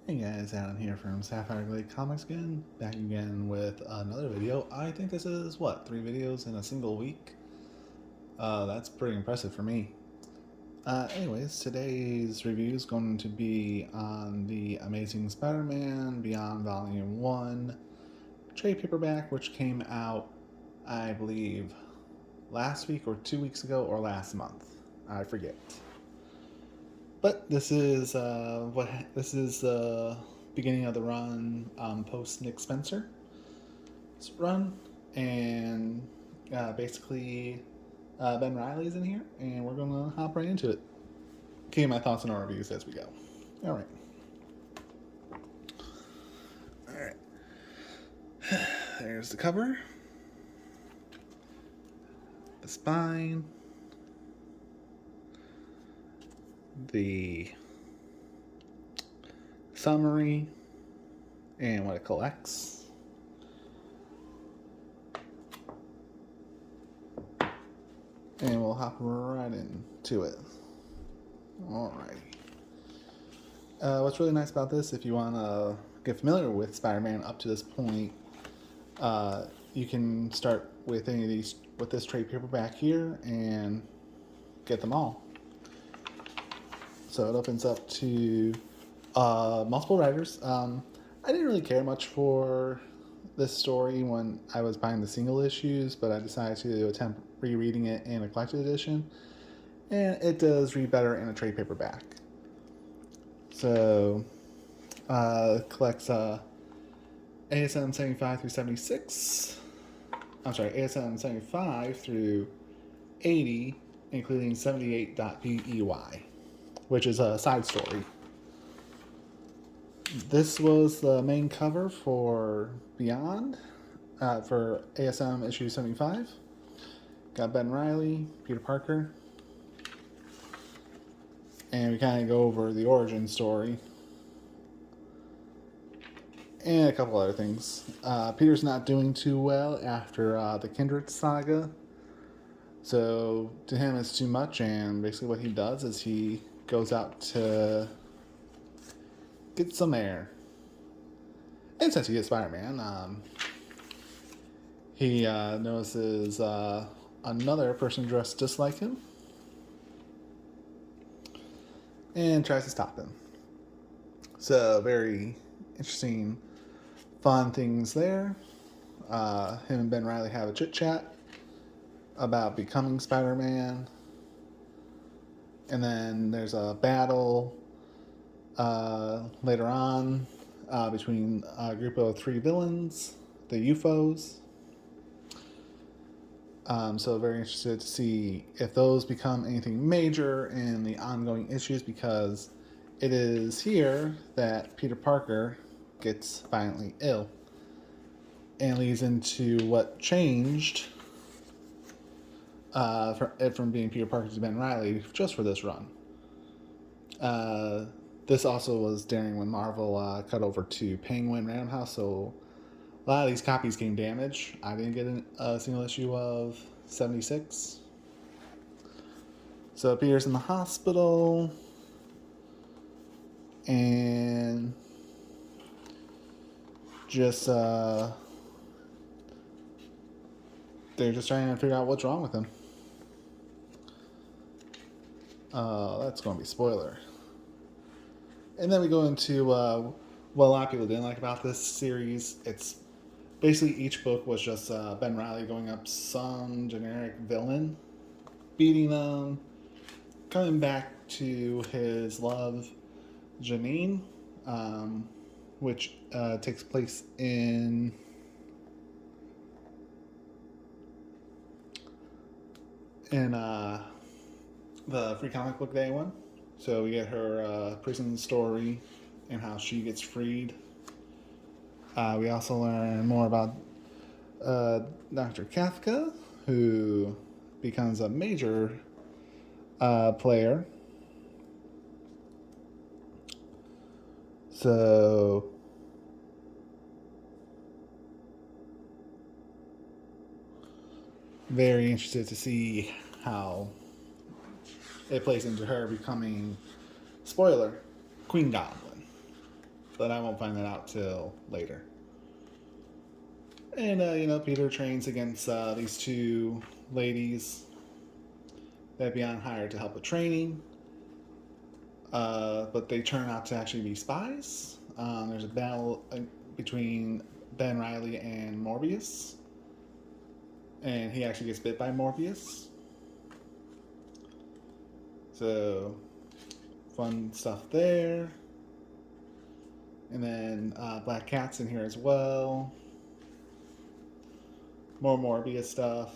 Hey guys, Adam here from sapphiregladecomics again, back again with another video. I think this is, what, 3 videos in a single week? That's pretty impressive for me. Anyways, today's review is going to be on the Amazing Spider-Man Beyond Volume 1 trade paperback, which came out, I believe, last week or 2 weeks ago or last month. I forget. But this is the beginning of the run post Nick Spencer's run, and basically Ben Riley's in here, and we're gonna hop right into it. Okay, my thoughts and our reviews as we go. All right, all right. There's the cover, the spine, the summary, and what it collects. And we'll hop right into it. Alrighty. What's really nice about this, if you want to get familiar with Spider-Man up to this point, you can start with any of these with this trade paperback here and get them all. So it opens up to multiple writers. I didn't really care much for this story when I was buying the single issues, but I decided to attempt rereading it in a collected edition, and it does read better in a trade paperback. So, collects ASM 75 through 76. I'm sorry, ASM 75 through 80, including 78.pey, which is a side story. This was the main cover for Beyond, for ASM issue 75. Got Ben Riley, Peter Parker, and we kind of go over the origin story and a couple other things. Peter's not doing too well after the Kindred saga, so to him it's too much, and basically what he does is he goes out to get some air. And since he gets Spider-Man, he notices another person dressed just like him and tries to stop him. So very interesting, fun things there. Him and Ben Riley have a chit chat about becoming Spider-Man, and then there's a battle later on between a group of 3 villains, the UFOs. So very interested to see if those become anything major in the ongoing issues, because it is here that Peter Parker gets violently ill and leads into what changed from being Peter Parker to Ben Riley just for this run. This also was during when Marvel cut over to Penguin Random House, so a lot of these copies came damaged. I didn't get a single issue of 76. So Peter's in the hospital, and just they're just trying to figure out what's wrong with him. That's going to be a spoiler. And then we go into what a lot of people didn't like about this series. It's basically each book was just Ben Riley going up some generic villain, beating them, coming back to his love, Janine, which takes place in the Free Comic Book Day one. So we get her prison story and how she gets freed. We also learn more about Dr. Kafka, who becomes a major player. So very interested to see how it plays into her becoming, spoiler, Queen Goblin. but I won't find that out till later. And, Peter trains against these two ladies that Beyond hired to help with training. But they turn out to actually be spies. There's a battle between Ben Reilly and Morbius. And he actually gets bit by Morbius. So, fun stuff there. And then Black Cat's in here as well. More Morbius stuff.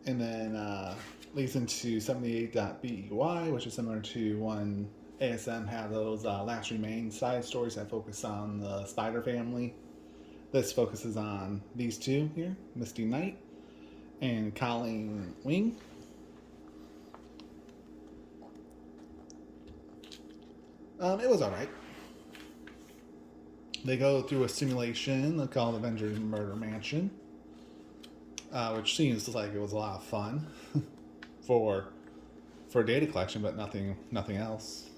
And then leads into 78.BEY, which is similar to when ASM had those Last Remain side stories that focus on the Spider family. This focuses on these two here, Misty Knight and Colleen Wing. It was alright. They go through a simulation called Avengers Murder Mansion, which seems like it was a lot of fun for data collection, but nothing else.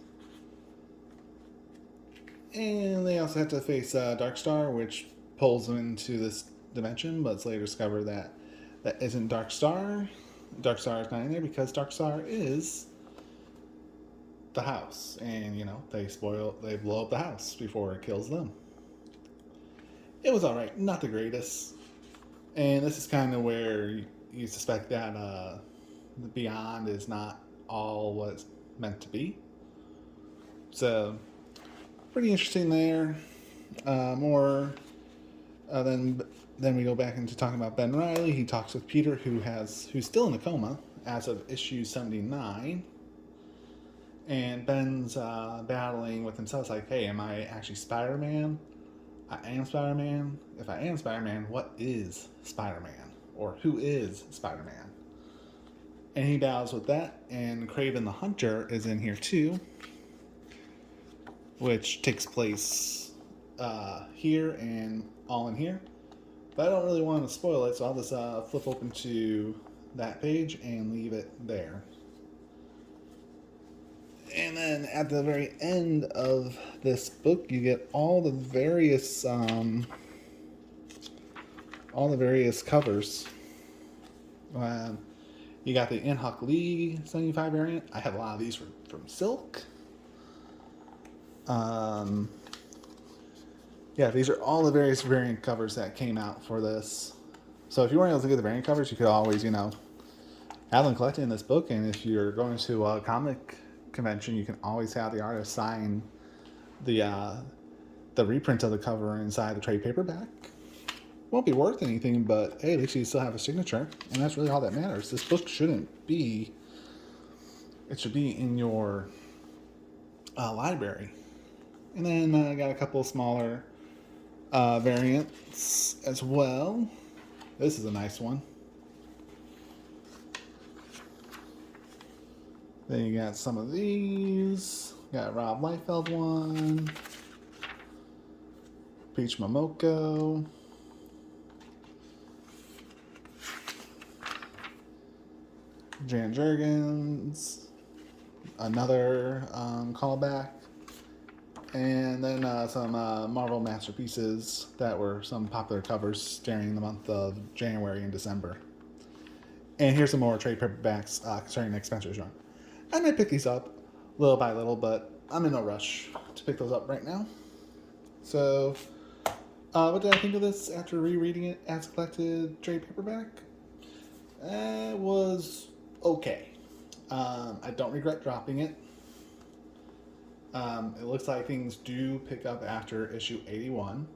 And they also have to face Darkstar, which pulls them into this dimension, but it's later discovered that isn't Darkstar. Darkstar is not in there because Darkstar is the house, and they blow up the house before it kills them. It was alright, not the greatest. And this is kind of where you suspect that the Beyond is not all what it's meant to be. So, pretty interesting there. More then we go back into talking about Ben Reilly. He talks with Peter, who's still in a coma as of issue 79. And Ben's battling with himself. It's like, hey, am I actually Spider-Man? I am Spider-Man. If I am Spider-Man, what is Spider-Man? Or who is Spider-Man? And he battles with that. And Kraven the Hunter is in here too, which takes place here and all in here. But I don't really want to spoil it, so I'll just flip open to that page and leave it there. And then at the very end of this book, you get all the various covers. You got the In-Huck Lee 75 variant. I have a lot of these from Silk. Yeah, these are all the various variant covers that came out for this. So if you weren't able to get the variant covers, you could always, have them collected in this book. And if you're going to a comic convention, you can always have the artist sign the reprint of the cover inside the trade paperback. Won't be worth anything, but hey, at least you still have a signature, and that's really all that matters. This book shouldn't be. It should be in your library. And then I got a couple smaller variants as well. This is a nice one. Then you got some of these. Got Rob Liefeld one. Peach Momoko. Jan Jurgens. Another callback. And then some Marvel Masterpieces that were some popular covers during the month of January and December. And here's some more trade paperbacks concerning the Expenses run. I might pick these up little by little, but I'm in no rush to pick those up right now. So, what did I think of this after rereading it as a collected trade paperback? It was okay. I don't regret dropping it. It looks like things do pick up after issue 81,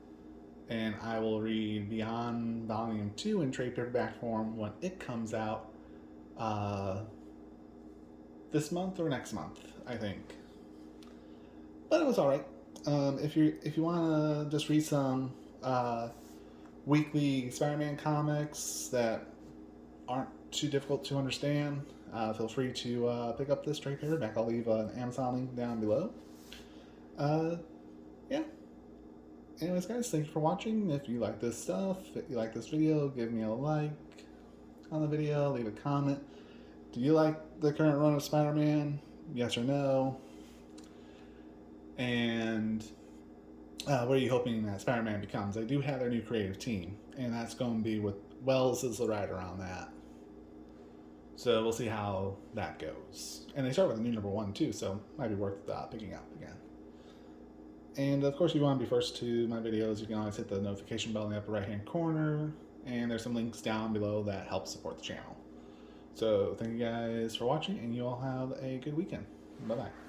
and I will read Beyond Volume 2 in trade paperback form when it comes out this month or next month, I think. But it was alright. If you want to just read some weekly Spider-Man comics that aren't too difficult to understand, feel free to pick up this trade paperback. I'll leave an Amazon link down below. Yeah. Anyways, guys, thank you for watching. If you like this stuff, if you like this video, give me a like on the video, leave a comment. Do you like the current run of Spider-Man? Yes or no? And what are you hoping that Spider-Man becomes? They do have their new creative team, and that's going to be with Wells as the writer on that. So we'll see how that goes. And they start with a new number one too, so might be worth picking up again. And of course, if you want to be first to my videos, you can always hit the notification bell in the upper right hand corner, and there's some links down below that help support the channel. So thank you guys for watching, and you all have a good weekend. Bye bye.